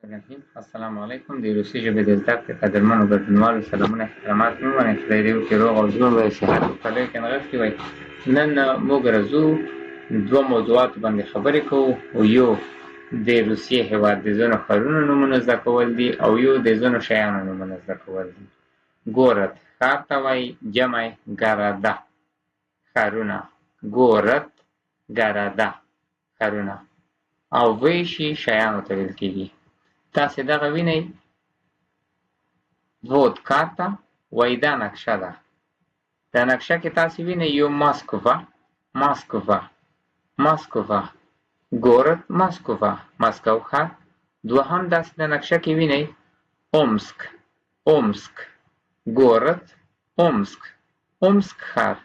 الرحیم. السلام علیکم. د روسي ژبې د زده کړې قدرمنو ګډونوالو سلامونه احترامات مې ومنئ. خدای دې وکړي روغ او ژوند به صحت او په لوی کې نغښتي وای. نن موږ راځو دوه موضوعاتو باندې خبرې کوو. یو د روسیې هېواد د ځینو ښارونو نومونه زده کول دي او یو د ځینو شیانو نومونه زده کول دي. ګورد ښار ته وایي، جمع ګراده ښارونه، ګورد ګراده ښارونه، او ویشي شیانو ته ویل کېږي. تاسې دغه وینئ، وود کارته وایي دا نقشه ده. دا نقشه کې تاسې وینئ یو ماسکووا ګورد ماسکووا مسکو ښار. دوهم داسې د نقشه کې وینئ اومسک ګورد اومسک ښار.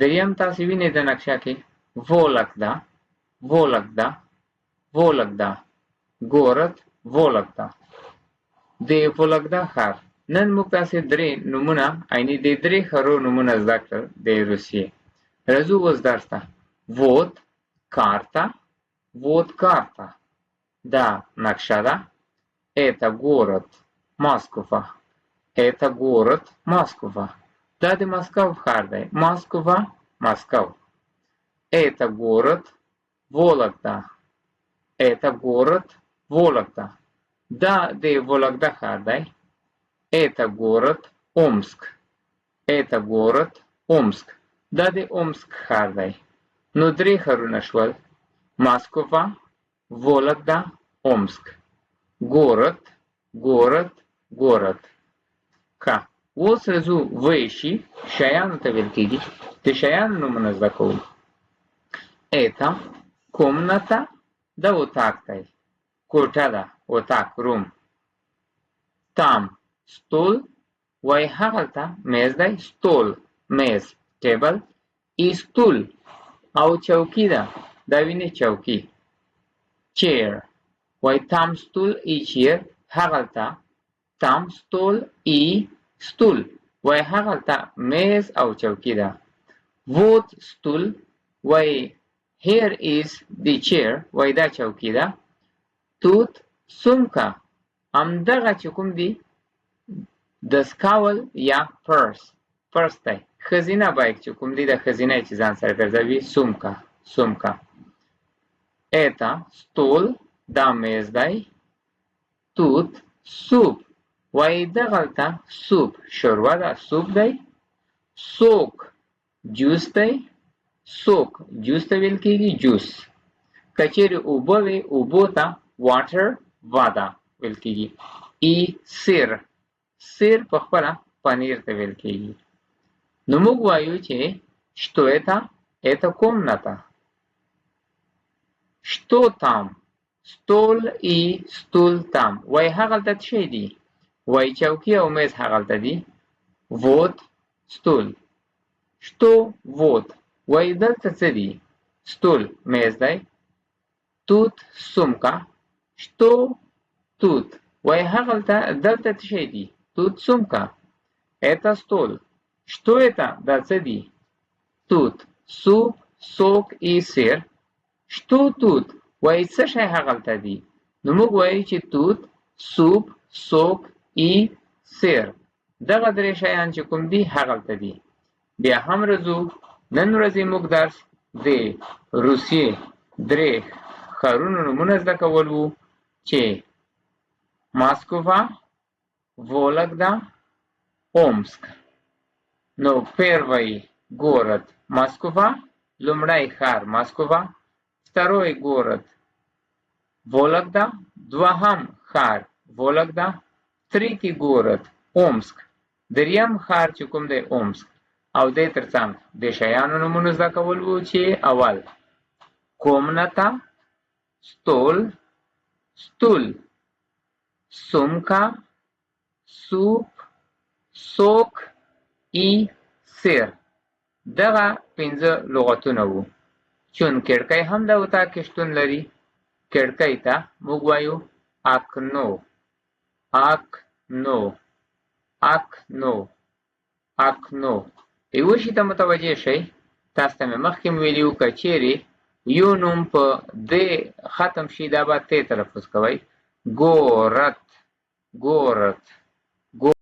دریم تاسې وینئ د نقشه کې وولګدا ګورد وولګدا د وولګدا ښار. نن موږ تاسې درې نومونه یعنې د درې ښارو نومونه زده کړل د روسیې. راځو اوس درس ته. وود کارته دا نقشه ده. это город Москва دا د مسکو ښار دی. مسکو. это город Вологда دا د وولګدا ښار دی. это город Омск دا د اومسک ښار دی. نو درې ښارونه شول: ماسکووا، وولګدا، اومسک. ګورد. ښه، اوس راځو ویشي شیانو ته ویل کېږي. د شیانو نومونه زده کوو. это комната دا اتاق دی، کوټه ده، اتاق، روم. там стол وای هغلته میز دی، стол میز، ټیبل. и стул او چوکي ده، دا وینئ چوکي، chair وای там стул и chair هغلته. там стол и стул وای هغلته میز او چوکي ده. вот стул وای here is the chair وای دا چوکي ده. тут سمکه همدغه چې کوم دی دستکاول یا پرس دی، ښځینه بیګ چې کوم دی د ښځینه چې ځان سره ګرځوي، سمکه. это стол دا میز دی. тут سوپ وای دغلته سوپ شوروا ده، سوپ دی. سوک جوس دی، سوک جوس ته ویل کېږي، جوس. که چیرې اوبه وي، اوبو ته واټر واده ویل کېږي. ای سیر په خپله پنیر ته ویل کېږي. نو موږ وایو چې что это комната. что там стол и стул там وای هغلته څه شی دي؟ وای چوکي او میز هغلته دي. вот стул. что вот وای دلته څه دي؟ стул میز دی. тут سمکه. что тут وای هغلته دلته څه شی دي؟ тут сумка. это стол. что это دا څه دي؟ тут суп، сок и сыр. что тут وای څه شی هغلته دي؟ نو موږ وایو چې тут суп، сок и сыр. دغه درې شیان چې کوم دي هغلته دي. بیا هم راځو، نن ورځې موږ درس د روسیې درې ښارونو نومونه زده کول وو چې ماسکووا، وولګدا، اومسک. نو первый город Москва لومړی ښار ماسکووا. второй город Вологда دوهم ښار وولګدا. третий город Омск دریم ښار چې کوم دی اومسک. او دې ترڅنګ د شیانو نومونه زده کول وو چې اول комната، стол، стул، сумка، суп، сок и сыр. دغه پنځه لغتونه وو. چون کړکۍ هم د اتاق کې شتون لري، کړکۍ ته موږ وایو اکنو. یو شي ته متوجه شئ، تاسو ته مې مخکې ویلي وو که چیرې یو نوم په د ختم شي دا به ت تلفظ کوئ، ګورت ګورت